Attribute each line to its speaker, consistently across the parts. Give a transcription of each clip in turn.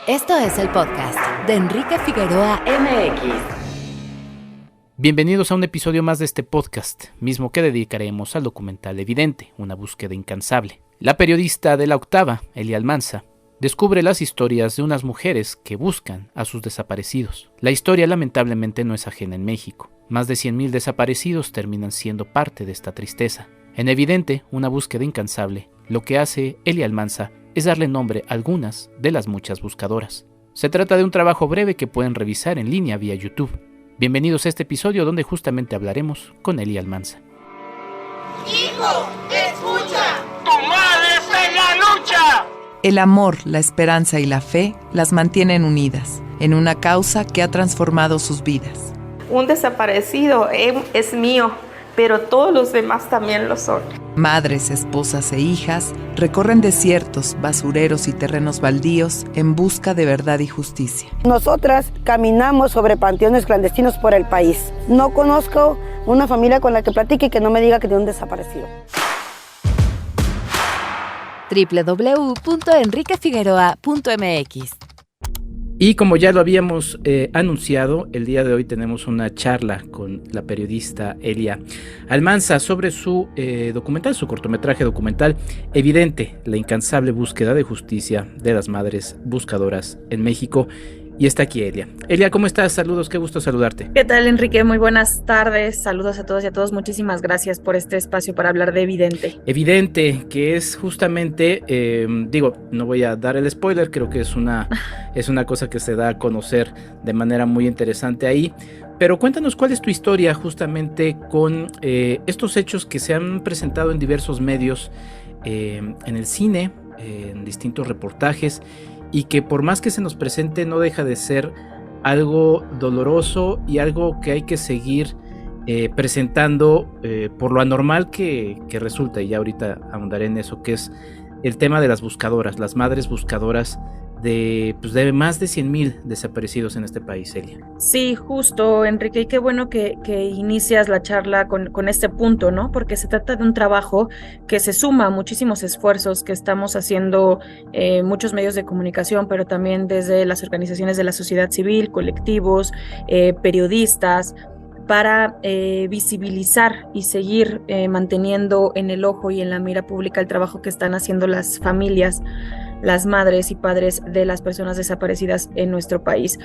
Speaker 1: Esto es el podcast de Enrique Figueroa MX.
Speaker 2: Bienvenidos a un episodio más de este podcast, mismo que dedicaremos al documental Evidente, una búsqueda incansable. La periodista de La Octava, Elia Almanza, descubre las historias de unas mujeres que buscan a sus desaparecidos. La historia lamentablemente no es ajena en México. Más de 100,000 desaparecidos terminan siendo parte de esta tristeza. En Evidente, una búsqueda incansable, lo que hace Elia Almanza es darle nombre a algunas de las muchas buscadoras. Se trata de un trabajo breve que pueden revisar en línea vía YouTube. Bienvenidos a este episodio donde justamente hablaremos con Elia Almanza.
Speaker 3: ¡Hijo, escucha! ¡Tu madre está en la lucha!
Speaker 4: El amor, la esperanza y la fe las mantienen unidas en una causa que ha transformado sus vidas.
Speaker 5: Un desaparecido es mío, pero todos los demás también lo son.
Speaker 4: Madres, esposas e hijas recorren desiertos, basureros y terrenos baldíos en busca de verdad y justicia.
Speaker 6: Nosotras caminamos sobre panteones clandestinos por el país. No conozco una familia con la que platique y que no me diga que tiene un desaparecido.
Speaker 1: www.enriquefigueroa.mx.
Speaker 2: Y como ya lo habíamos anunciado, el día de hoy tenemos una charla con la periodista Elia Almanza sobre su documental, su cortometraje documental Evidente, la incansable búsqueda de justicia de las madres buscadoras en México. Y está aquí Elia. Elia, ¿cómo estás? Saludos, qué gusto saludarte.
Speaker 5: ¿Qué tal, Enrique? Muy buenas tardes. Saludos a todos y a todos. Muchísimas gracias por este espacio para hablar de Evidente.
Speaker 2: Evidente, que es justamente, no voy a dar el spoiler, creo que es una cosa que se da a conocer de manera muy interesante ahí. Pero cuéntanos cuál es tu historia justamente con estos hechos que se han presentado en diversos medios, en el cine, en distintos reportajes, y que por más que se nos presente no deja de ser algo doloroso y algo que hay que seguir presentando por lo anormal que resulta, y ya ahorita ahondaré en eso, que es el tema de las buscadoras, las madres buscadoras de más de 100,000 desaparecidos en este país, Elia.
Speaker 5: Sí, justo, Enrique, y qué bueno que inicias la charla con este punto, ¿no? Porque se trata de un trabajo que se suma a muchísimos esfuerzos que estamos haciendo muchos medios de comunicación, pero también desde las organizaciones de la sociedad civil, colectivos, periodistas, para visibilizar y seguir manteniendo en el ojo y en la mira pública el trabajo que están haciendo las familias, las madres y padres de las personas desaparecidas en nuestro país.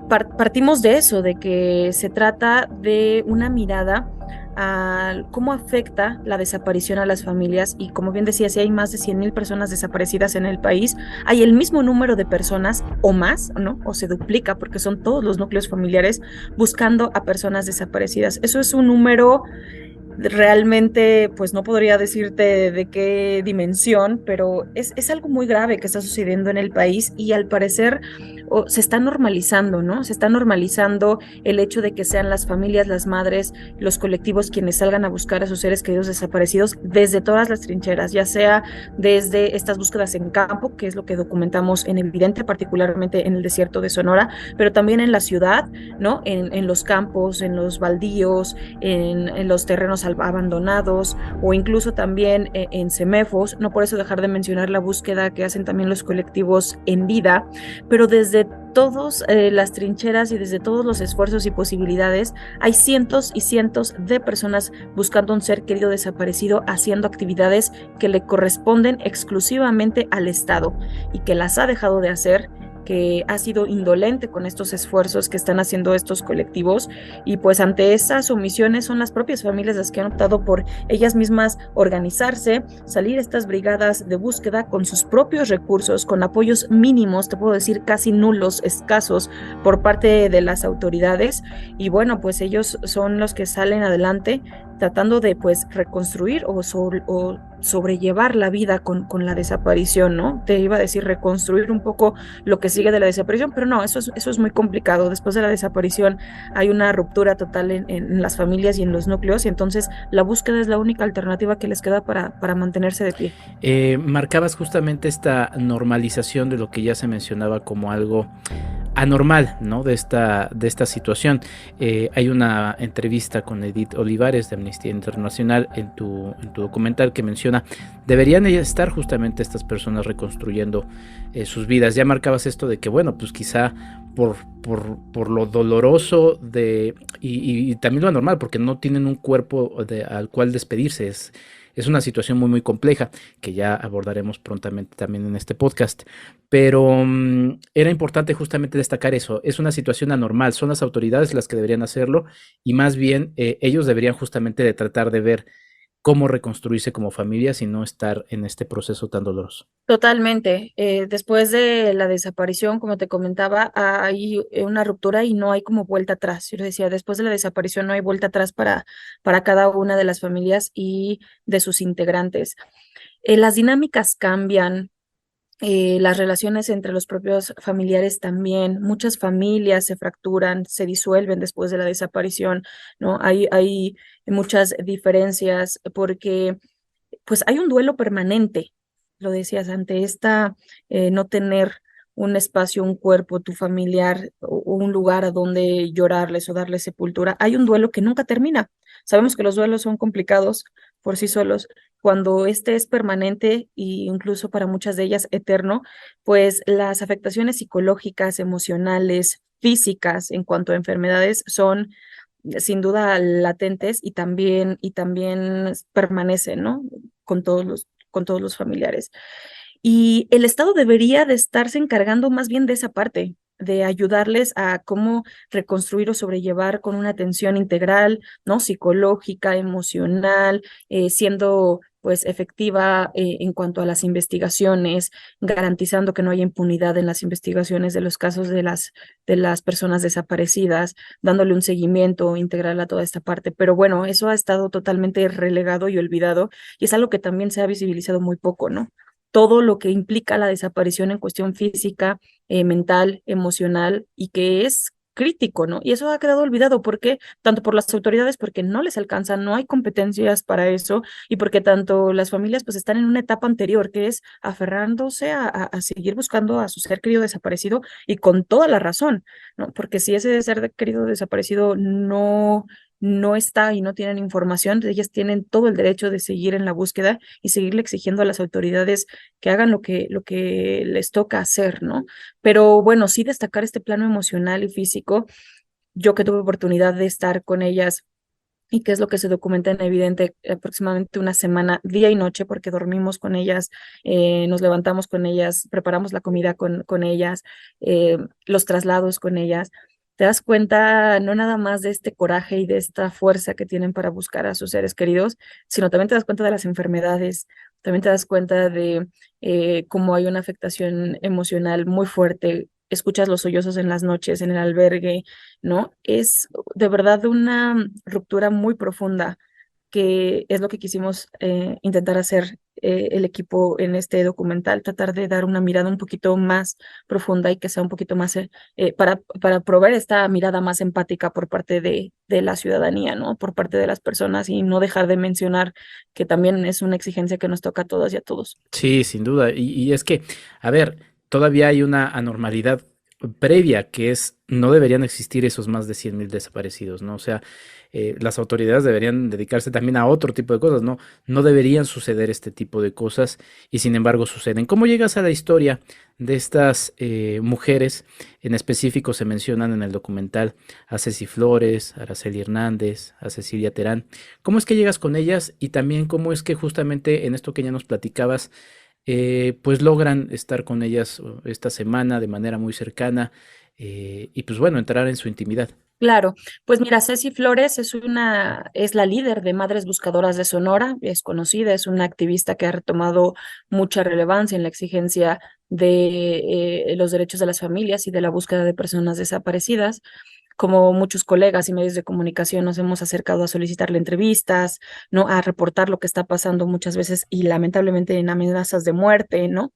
Speaker 5: Partimos de eso, de que se trata de una mirada a cómo afecta la desaparición a las familias, y como bien decía, si hay más de 100,000 personas desaparecidas en el país, hay el mismo número de personas o más, ¿no? O se duplica, porque son todos los núcleos familiares buscando a personas desaparecidas. Eso es un número realmente, pues no podría decirte de qué dimensión, pero es algo muy grave que está sucediendo en el país, y al parecer se está normalizando, ¿no? Se está normalizando el hecho de que sean las familias, las madres, los colectivos quienes salgan a buscar a sus seres queridos desaparecidos desde todas las trincheras, ya sea desde estas búsquedas en campo, que es lo que documentamos en Evidente, particularmente en el desierto de Sonora, pero también en la ciudad, ¿no? En los campos, en los baldíos, en los terrenos abandonados, o incluso también en CEMEFOS. No por eso dejar de mencionar la búsqueda que hacen también los colectivos En Vida, pero desde todas las trincheras y desde todos los esfuerzos y posibilidades hay cientos y cientos de personas buscando un ser querido desaparecido, haciendo actividades que le corresponden exclusivamente al Estado y que las ha dejado de hacer, que ha sido indolente con estos esfuerzos que están haciendo estos colectivos, y pues ante esas omisiones son las propias familias las que han optado por ellas mismas organizarse, salir a estas brigadas de búsqueda con sus propios recursos, con apoyos mínimos, te puedo decir casi nulos, escasos por parte de las autoridades, y bueno, pues ellos son los que salen adelante tratando de pues reconstruir o sobrellevar la vida con la desaparición, ¿no? Te iba a decir reconstruir un poco lo que sigue de la desaparición, pero no, eso es muy complicado. Después de la desaparición hay una ruptura total en las familias y en los núcleos, y entonces la búsqueda es la única alternativa que les queda para mantenerse de pie.
Speaker 2: Marcabas justamente esta normalización de lo que ya se mencionaba como algo anormal, ¿no? De esta situación. Hay una entrevista con Edith Olivares de Amnistía Internacional en tu documental que menciona, deberían estar justamente estas personas reconstruyendo sus vidas. Ya marcabas esto de que, bueno, pues quizá por lo doloroso y también lo anormal, porque no tienen un cuerpo al cual despedirse. Es una situación muy, muy compleja que ya abordaremos prontamente también en este podcast. Pero era importante justamente destacar eso. Es una situación anormal. Son las autoridades las que deberían hacerlo y más bien ellos deberían justamente de tratar de ver cómo reconstruirse como familias y no estar en este proceso tan doloroso.
Speaker 5: Totalmente. Después de la desaparición, como te comentaba, hay una ruptura y no hay como vuelta atrás. Yo decía, después de la desaparición no hay vuelta atrás para cada una de las familias y de sus integrantes. Las dinámicas cambian, las relaciones entre los propios familiares también. Muchas familias se fracturan, se disuelven después de la desaparición, ¿no? Hay muchas diferencias porque pues hay un duelo permanente, lo decías, ante no tener un espacio, un cuerpo, tu familiar, o un lugar a donde llorarles o darles sepultura. Hay un duelo que nunca termina. Sabemos que los duelos son complicados por sí solos. Cuando este es permanente e incluso para muchas de ellas eterno, pues las afectaciones psicológicas, emocionales, físicas en cuanto a enfermedades son sin duda latentes y también permanecen, ¿no? Con todos los familiares. Y el Estado debería de estarse encargando más bien de esa parte, de ayudarles a cómo reconstruir o sobrellevar con una atención integral, ¿no? Psicológica, emocional, siendo pues efectiva en cuanto a las investigaciones, garantizando que no haya impunidad en las investigaciones de los casos de las personas desaparecidas, dándole un seguimiento integral a toda esta parte. Pero bueno, eso ha estado totalmente relegado y olvidado, y es algo que también se ha visibilizado muy poco, ¿no? Todo lo que implica la desaparición en cuestión física, mental, emocional, y que es crítico, ¿no? Y eso ha quedado olvidado, porque tanto por las autoridades, porque no les alcanza, no hay competencias para eso, y porque tanto las familias pues están en una etapa anterior, que es aferrándose a seguir buscando a su ser querido desaparecido, y con toda la razón, ¿no? Porque si ese querido desaparecido no está y no tienen información, ellas tienen todo el derecho de seguir en la búsqueda y seguirle exigiendo a las autoridades que hagan lo que les toca hacer, ¿no? Pero bueno, sí destacar este plano emocional y físico. Yo que tuve oportunidad de estar con ellas y que es lo que se documenta en Evidente, aproximadamente una semana, día y noche, porque dormimos con ellas, nos levantamos con ellas, preparamos la comida con ellas, los traslados con ellas. Te das cuenta no nada más de este coraje y de esta fuerza que tienen para buscar a sus seres queridos, sino también te das cuenta de las enfermedades, también te das cuenta de cómo hay una afectación emocional muy fuerte. Escuchas los sollozos en las noches, en el albergue, ¿no? Es de verdad una ruptura muy profunda, que es lo que quisimos intentar hacer el equipo en este documental, tratar de dar una mirada un poquito más profunda y que sea un poquito más, para proveer esta mirada más empática por parte de la ciudadanía, ¿no? Por parte de las personas, y no dejar de mencionar que también es una exigencia que nos toca a todas y a todos.
Speaker 2: Sí, sin duda. Y es que, a ver, todavía hay una anormalidad previa, que es, no deberían existir esos más de 100,000 desaparecidos, ¿no? O sea, las autoridades deberían dedicarse también a otro tipo de cosas, ¿no? No deberían suceder este tipo de cosas y sin embargo suceden. ¿Cómo llegas a la historia de estas mujeres? En específico se mencionan en el documental a Ceci Flores, a Araceli Hernández, a Cecilia Terán. ¿Cómo es que llegas con ellas y también cómo es que justamente en esto que ya nos platicabas, pues logran estar con ellas esta semana de manera muy cercana y pues bueno, entrar en su intimidad?
Speaker 5: Claro, pues mira, Ceci Flores es la líder de Madres Buscadoras de Sonora, es conocida, es una activista que ha retomado mucha relevancia en la exigencia de los derechos de las familias y de la búsqueda de personas desaparecidas. Como muchos colegas y medios de comunicación nos hemos acercado a solicitarle entrevistas, ¿no? A reportar lo que está pasando muchas veces y lamentablemente en amenazas de muerte, ¿no?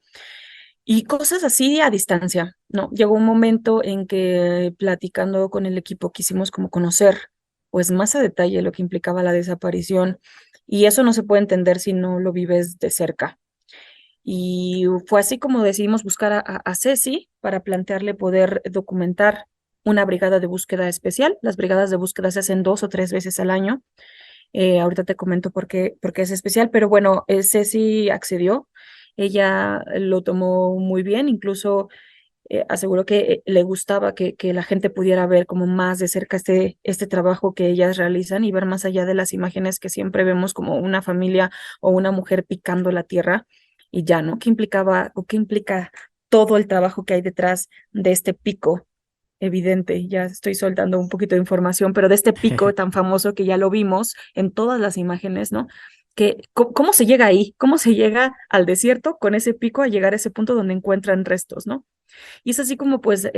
Speaker 5: Y cosas así a distancia, ¿no? Llegó un momento en que platicando con el equipo quisimos como conocer pues más a detalle lo que implicaba la desaparición, y eso no se puede entender si no lo vives de cerca. Y fue así como decidimos buscar a Ceci, para plantearle poder documentar una brigada de búsqueda especial. Las brigadas de búsqueda se hacen 2 o 3 veces al año. Ahorita te comento por qué es especial, pero bueno, Ceci accedió. Ella lo tomó muy bien, incluso aseguró que le gustaba que la gente pudiera ver como más de cerca este trabajo que ellas realizan y ver más allá de las imágenes que siempre vemos como una familia o una mujer picando la tierra y ya, ¿no? ¿Qué implicaba o qué implica todo el trabajo que hay detrás de este pico? Evidente, ya estoy soltando un poquito de información, pero de este pico tan famoso que ya lo vimos en todas las imágenes, ¿no? ¿Cómo se llega ahí? ¿Cómo se llega al desierto con ese pico a llegar a ese punto donde encuentran restos, ¿no? Y es así como pues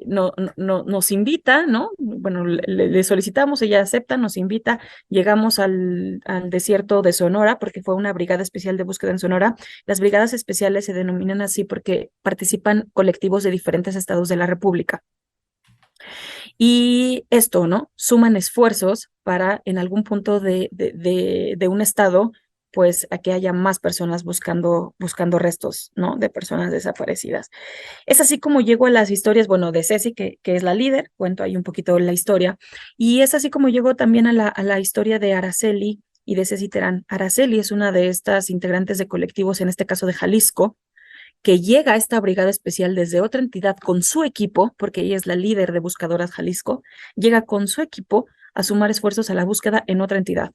Speaker 5: nos invita, ¿no? Bueno, le solicitamos, ella acepta, nos invita, llegamos al desierto de Sonora, porque fue una brigada especial de búsqueda en Sonora. Las brigadas especiales se denominan así porque participan colectivos de diferentes estados de la República. Y esto, ¿no? Suman esfuerzos para en algún punto de un estado, pues a que haya más personas buscando restos, ¿no? De personas desaparecidas. Es así como llego a las historias, bueno, de Ceci, que es la líder, cuento ahí un poquito la historia, y es así como llego también a la historia de Araceli y de Ceci Terán. Araceli es una de estas integrantes de colectivos, en este caso de Jalisco, que llega a esta brigada especial desde otra entidad con su equipo, porque ella es la líder de Buscadoras Jalisco, llega con su equipo a sumar esfuerzos a la búsqueda en otra entidad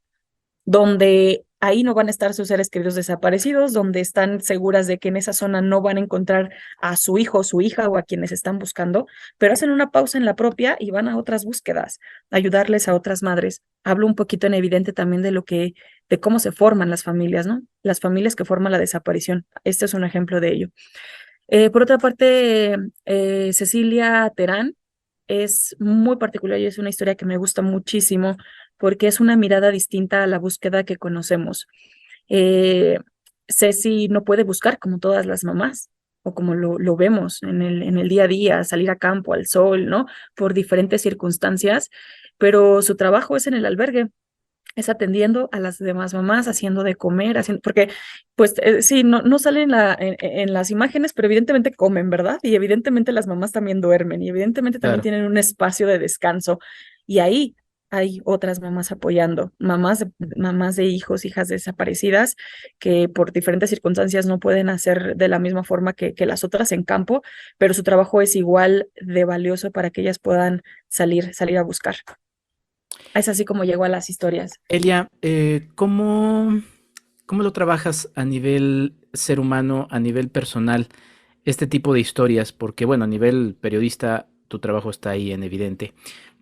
Speaker 5: donde ahí no van a estar sus seres queridos desaparecidos, donde están seguras de que en esa zona no van a encontrar a su hijo o su hija o a quienes están buscando, pero hacen una pausa en la propia y van a otras búsquedas, ayudarles a otras madres. Hablo un poquito en evidente también de cómo se forman las familias, ¿no? Las familias que forman la desaparición. Este es un ejemplo de ello. Por otra parte, Cecilia Terán es muy particular y es una historia que me gusta muchísimo porque es una mirada distinta a la búsqueda que conocemos. Eh, Ceci no puede buscar como todas las mamás o como lo vemos en el día a día, salir a campo, al sol, ¿no? Por diferentes circunstancias, pero su trabajo es en el albergue, es atendiendo a las demás mamás, haciendo de comer, porque pues sí, no salen en las imágenes, pero evidentemente comen, ¿verdad? Y evidentemente las mamás también duermen y evidentemente también
Speaker 2: Claro.
Speaker 5: tienen un espacio de descanso y ahí hay otras mamás apoyando, mamás de hijos, hijas desaparecidas que por diferentes circunstancias no pueden hacer de la misma forma que las otras en campo, pero su trabajo es igual de valioso para que ellas puedan salir a buscar. Es así como llego a las historias.
Speaker 2: Elia, ¿cómo lo trabajas a nivel ser humano, a nivel personal, este tipo de historias? Porque, bueno, a nivel periodista, tu trabajo está ahí en evidente,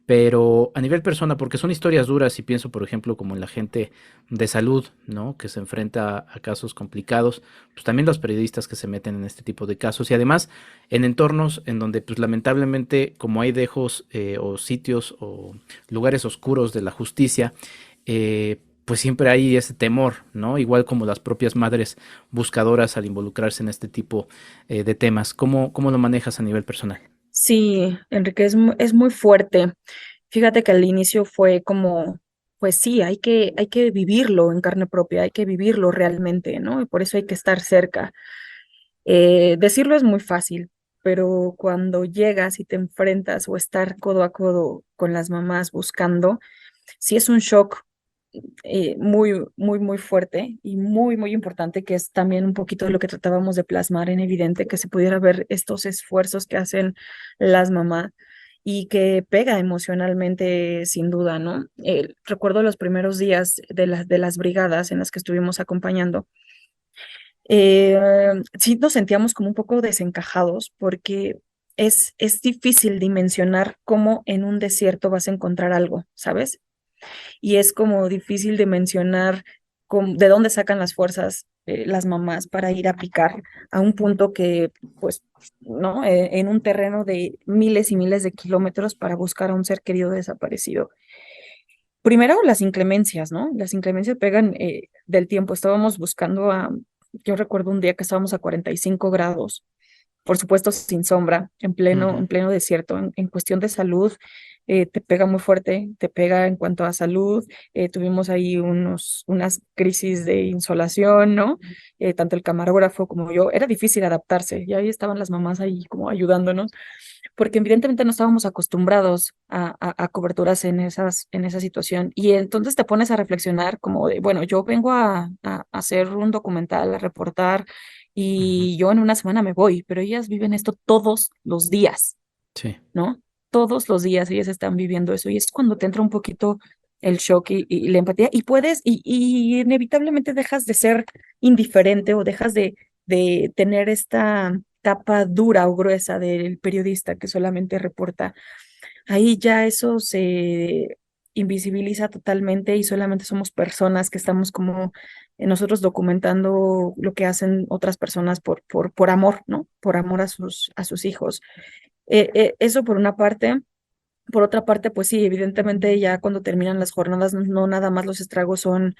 Speaker 2: pero a nivel persona, porque son historias duras y pienso, por ejemplo, como en la gente de salud, ¿no? Que se enfrenta a casos complicados, pues también los periodistas que se meten en este tipo de casos y además en entornos en donde, pues lamentablemente, como hay dejos o sitios o lugares oscuros de la justicia, pues siempre hay ese temor, ¿no? Igual como las propias madres buscadoras al involucrarse en este tipo de temas. ¿Cómo lo manejas a nivel personal?
Speaker 5: Sí, Enrique, es muy fuerte. Fíjate que al inicio fue como, pues sí, hay que vivirlo en carne propia, hay que vivirlo realmente, ¿no? Y por eso hay que estar cerca. Decirlo es muy fácil, pero cuando llegas y te enfrentas o estar codo a codo con las mamás buscando, sí es un shock muy fuerte y muy importante, que es también un poquito de lo que tratábamos de plasmar en evidente, que se pudiera ver estos esfuerzos que hacen las mamás y que pega emocionalmente sin duda, ¿no? Recuerdo los primeros días de las brigadas en las que estuvimos acompañando. Sí nos sentíamos como un poco desencajados porque es difícil dimensionar cómo en un desierto vas a encontrar algo, ¿sabes? Y es como difícil de mencionar de dónde sacan las fuerzas las mamás para ir a picar a un punto que, pues, ¿no? En un terreno de miles y miles de kilómetros para buscar a un ser querido desaparecido. Primero, las inclemencias, ¿no? Las inclemencias pegan del tiempo. Estábamos buscando yo recuerdo un día que estábamos a 45 grados, por supuesto sin sombra, en
Speaker 2: Ujú.
Speaker 5: pleno desierto, en cuestión de salud te pega muy fuerte, te pega en cuanto a salud. Tuvimos ahí unas crisis de insolación, ¿no? Tanto el camarógrafo como yo, era difícil adaptarse, y ahí estaban las mamás ahí como ayudándonos, porque evidentemente no estábamos acostumbrados a coberturas en esa situación. Y entonces te pones a reflexionar como de, bueno, yo vengo a hacer un documental, a reportar, y yo en una semana me voy, pero ellas viven esto todos los días,
Speaker 2: Sí.
Speaker 5: ¿no? Todos los días ellas están viviendo eso, y es cuando te entra un poquito el shock y la empatía, y puedes, y inevitablemente dejas de ser indiferente, o dejas de tener esta capa dura o gruesa del periodista que solamente reporta. Ahí ya eso se invisibiliza totalmente, y solamente somos personas que estamos como nosotros documentando lo que hacen otras personas por amor, ¿no? Por amor a sus hijos. Eso por una parte. Por otra parte, pues sí, evidentemente ya cuando terminan las jornadas, no nada más los estragos son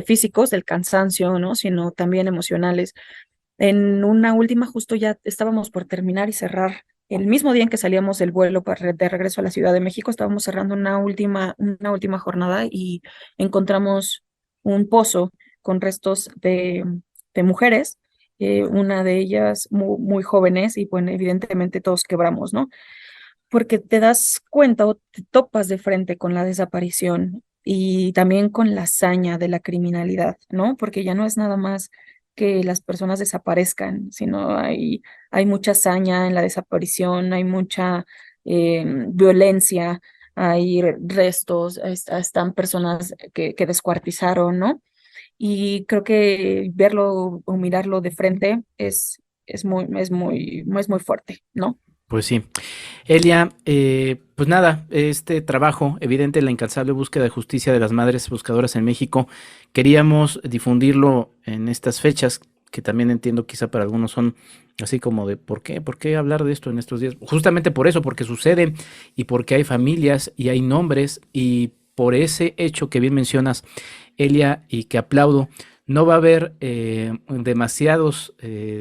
Speaker 5: físicos, del cansancio, ¿no? Sino también emocionales. En una última, justo ya estábamos por terminar y cerrar el mismo día en que salíamos del vuelo de regreso a la Ciudad de México. Estábamos cerrando una última jornada, y encontramos un pozo con restos de mujeres, una de ellas muy jóvenes, y bueno, evidentemente todos quebramos, ¿no? Porque te das cuenta o te topas de frente con la desaparición y también con la hazaña de la criminalidad, ¿no? Porque ya no es nada más que las personas desaparezcan, sino hay mucha hazaña en la desaparición, hay mucha violencia, hay restos, están personas que descuartizaron, ¿no? Y creo que verlo o mirarlo de frente es muy fuerte, ¿no?
Speaker 2: Pues sí. Elia, pues nada, este trabajo, evidente, la incansable búsqueda de justicia de las madres buscadoras en México, queríamos difundirlo en estas fechas, que también entiendo quizá para algunos son así como de ¿por qué hablar de esto en estos días? Justamente por eso, porque sucede, y porque hay familias y hay nombres, y por ese hecho que bien mencionas, Elia, y que aplaudo. No va a haber demasiados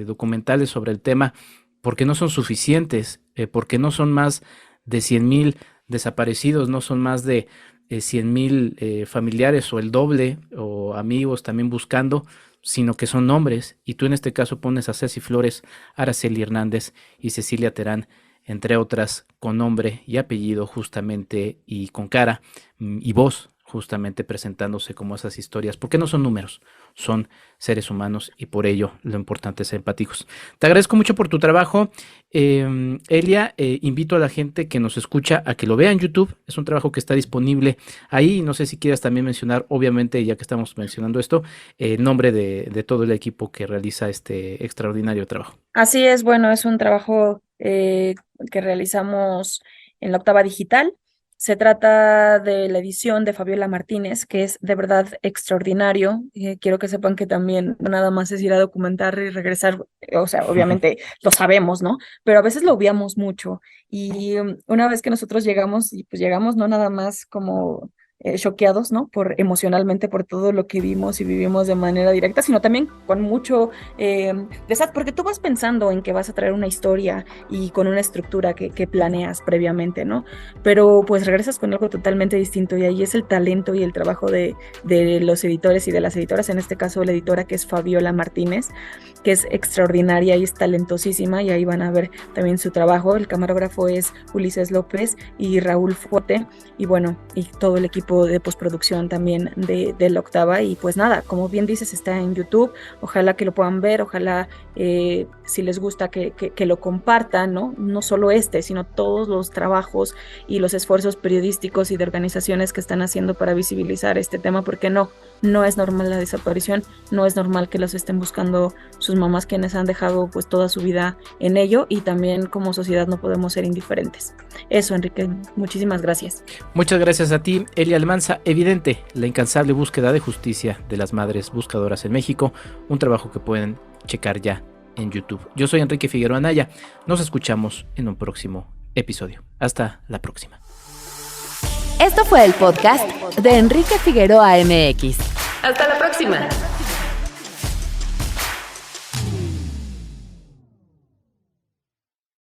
Speaker 2: documentales sobre el tema, porque no son suficientes, porque no son más de 100,000 desaparecidos, no son más de 100,000 familiares o el doble, o amigos también buscando, sino que son nombres, y tú en este caso pones a Ceci Flores, Araceli Hernández y Cecilia Terán, entre otras, con nombre y apellido justamente, y con cara y voz, justamente presentándose como esas historias, porque no son números, son seres humanos, y por ello lo importante es ser empáticos. Te agradezco mucho por tu trabajo, Elia. Invito a la gente que nos escucha a que lo vea en YouTube. Es un trabajo que está disponible ahí. No sé si quieras también mencionar, obviamente, ya que estamos mencionando esto, el nombre de todo el equipo que realiza este extraordinario trabajo.
Speaker 5: Así es, bueno, es un trabajo que realizamos en La Octava Digital. Se trata de la edición de Fabiola Martínez, que es de verdad extraordinario. Quiero que sepan que también no nada más es ir a documentar y regresar, o sea, obviamente lo sabemos, ¿no? Pero a veces lo obviamos mucho. Y una vez que nosotros llegamos, y pues llegamos no nada más como choqueados, ¿no? Emocionalmente por todo lo que vimos y vivimos de manera directa, sino también con mucho desastre, porque tú vas pensando en que vas a traer una historia y con una estructura que planeas previamente, ¿no? Pero pues regresas con algo totalmente distinto, y ahí es el talento y el trabajo de los editores y de las editoras, en este caso la editora, que es Fabiola Martínez, que es extraordinaria y es talentosísima, y ahí van a ver también su trabajo. El camarógrafo es Ulises López y Raúl Fuerte, y bueno, y todo el equipo de postproducción también de La Octava. Y pues nada, como bien dices, está en YouTube, ojalá que lo puedan ver, ojalá si les gusta que lo compartan, ¿no? No solo sino todos los trabajos y los esfuerzos periodísticos y de organizaciones que están haciendo para visibilizar este tema, porque no es normal la desaparición, no es normal que los estén buscando sus mamás, quienes han dejado pues toda su vida en ello, y también como sociedad no podemos ser indiferentes. Eso, Enrique, muchísimas gracias.
Speaker 2: Muchas gracias a ti, Elia Almanza. Evidente, la incansable búsqueda de justicia de las madres buscadoras en México, un trabajo que pueden checar ya en YouTube. Yo soy Enrique Figueroa Anaya, nos escuchamos en un próximo episodio. Hasta la próxima.
Speaker 1: Esto fue el podcast de Enrique Figueroa MX. Hasta la próxima.